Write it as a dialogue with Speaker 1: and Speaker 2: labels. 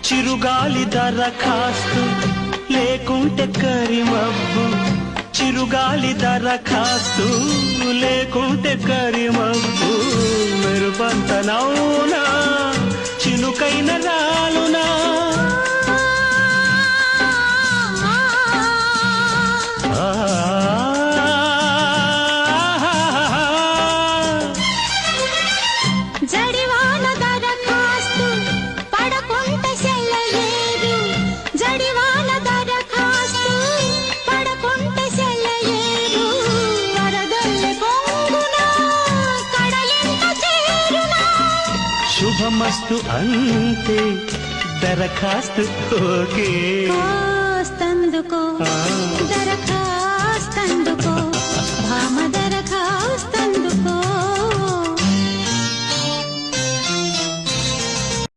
Speaker 1: చిరుగాలి దరఖాస్తు లేకుంటే కరిమబ్బు, చిరుగాలి దరఖాస్తు లేకుంటే కరిమబ్బు, మెరుపంత నౌనా చిలుకైన రాలునా.
Speaker 2: జడివాన దరఖాస్తు పడకుంట సెలయేరు, జడివాన దరఖాస్తు పడకుంట సెలయేరు, వరదల్లె పొంగునా కడలింత చేరునా.
Speaker 1: శుభమస్తు అంతే దరఖాస్తు ఓకే.
Speaker 2: కాస్తందుకో దరఖాస్తందుకో భామ